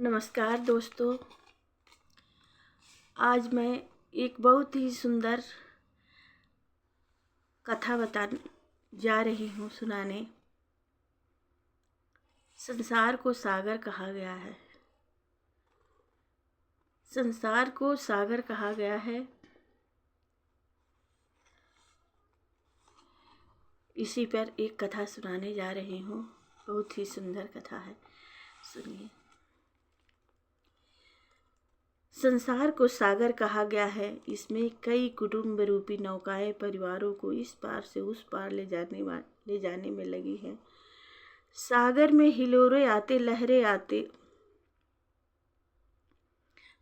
नमस्कार दोस्तों, आज मैं एक बहुत ही सुंदर कथा बताने जा रही हूँ सुनाने। संसार को सागर कहा गया है। संसार को सागर कहा गया है। इसी पर एक कथा सुनाने जा रही हूँ। बहुत ही सुंदर कथा है, सुनिए। संसार को सागर कहा गया है। इसमें कई कुटुंब रूपी नौकाएं परिवारों को इस पार से उस पार ले जाने में लगी हैं। सागर में हिलोरे आते, लहरें आते,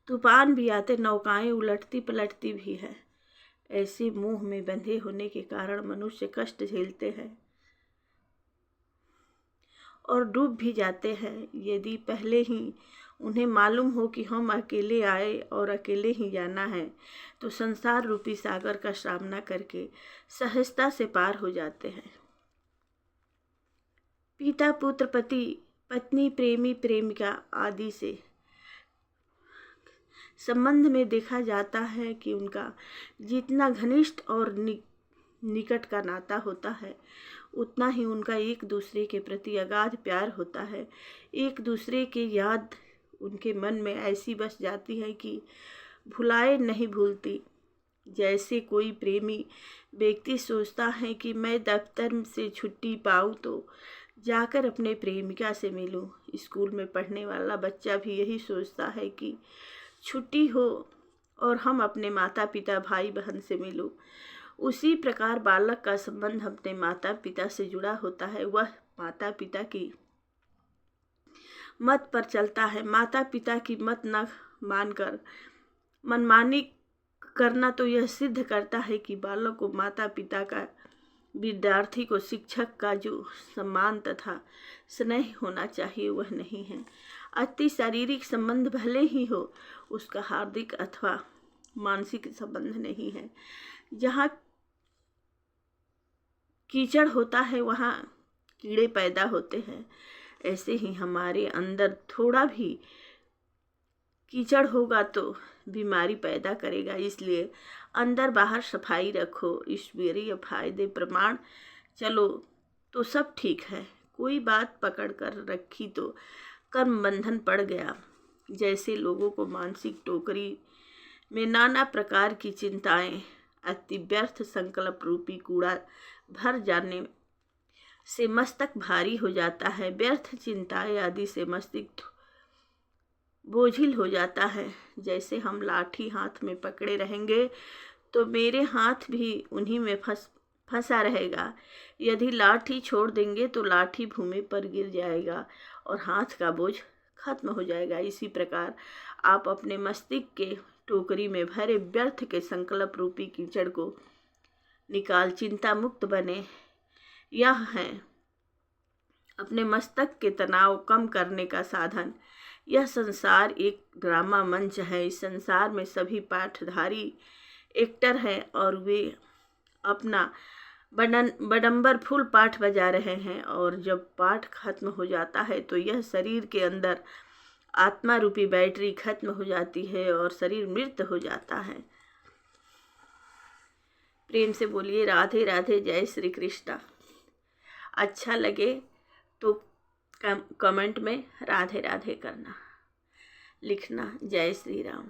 तूफान भी आते, नौकाएं उलटती पलटती भी है। ऐसे मोह में बंधे होने के कारण मनुष्य कष्ट झेलते हैं और डूब भी जाते हैं। यदि पहले ही उन्हें मालूम हो कि हम अकेले आए और अकेले ही जाना है, तो संसार रूपी सागर का सामना करके सहजता से पार हो जाते हैं। पिता पुत्र, पति पत्नी, प्रेमी प्रेमिका आदि से संबंध में देखा जाता है कि उनका जितना घनिष्ठ और निकट का नाता होता है, उतना ही उनका एक दूसरे के प्रति अगाध प्यार होता है। एक दूसरे की याद उनके मन में ऐसी बस जाती है कि भुलाए नहीं भूलती। जैसे कोई प्रेमी व्यक्ति सोचता है कि मैं दफ्तर से छुट्टी पाऊँ तो जाकर अपने प्रेमिका से मिलूं। स्कूल में पढ़ने वाला बच्चा भी यही सोचता है कि छुट्टी हो और हम अपने माता पिता, भाई बहन से मिलूं। उसी प्रकार बालक का संबंध अपने माता पिता से जुड़ा होता है। वह माता पिता की मत पर चलता है। माता पिता की मत न मानकर मनमानी करना तो यह सिद्ध करता है कि बालक को माता पिता का, विद्यार्थी को शिक्षक का जो सम्मान तथा स्नेह होना चाहिए वह नहीं है। अति शारीरिक संबंध भले ही हो, उसका हार्दिक अथवा मानसिक संबंध नहीं है। जहाँ कीचड़ होता है वहाँ कीड़े पैदा होते हैं। ऐसे ही हमारे अंदर थोड़ा भी कीचड़ होगा तो बीमारी पैदा करेगा। इसलिए अंदर बाहर सफाई रखो। ईश्वरीय फायदे प्रमाण चलो तो सब ठीक है। कोई बात पकड़ कर रखी तो कर्म बंधन पड़ गया। जैसे लोगों को मानसिक टोकरी में नाना प्रकार की चिंताएं, अति व्यर्थ संकल्प रूपी कूड़ा भर जाने से मस्तक भारी हो जाता है। व्यर्थ चिंताएं आदि से मस्तिष्क बोझिल हो जाता है। जैसे हम लाठी हाथ में पकड़े रहेंगे तो मेरे हाथ भी उन्हीं में फंसा रहेगा। यदि लाठी छोड़ देंगे तो लाठी भूमि पर गिर जाएगा और हाथ का बोझ खत्म हो जाएगा। इसी प्रकार आप अपने मस्तिष्क के टोकरी में भरे व्यर्थ के संकल्प रूपी कीचड़ को निकाल चिंता मुक्त बने। यह है अपने मस्तक के तनाव कम करने का साधन। यह संसार एक ड्रामा मंच है। इस संसार में सभी पाठधारी एक्टर हैं और वे अपना बड़ंबर फुल पाठ बजा रहे हैं। और जब पाठ खत्म हो जाता है तो यह शरीर के अंदर आत्मा रूपी बैटरी खत्म हो जाती है और शरीर मृत हो जाता है। प्रेम से बोलिए राधे राधे, जय श्री कृष्णा। अच्छा लगे तो कमेंट में राधे राधे करना, लिखना। जय श्री राम।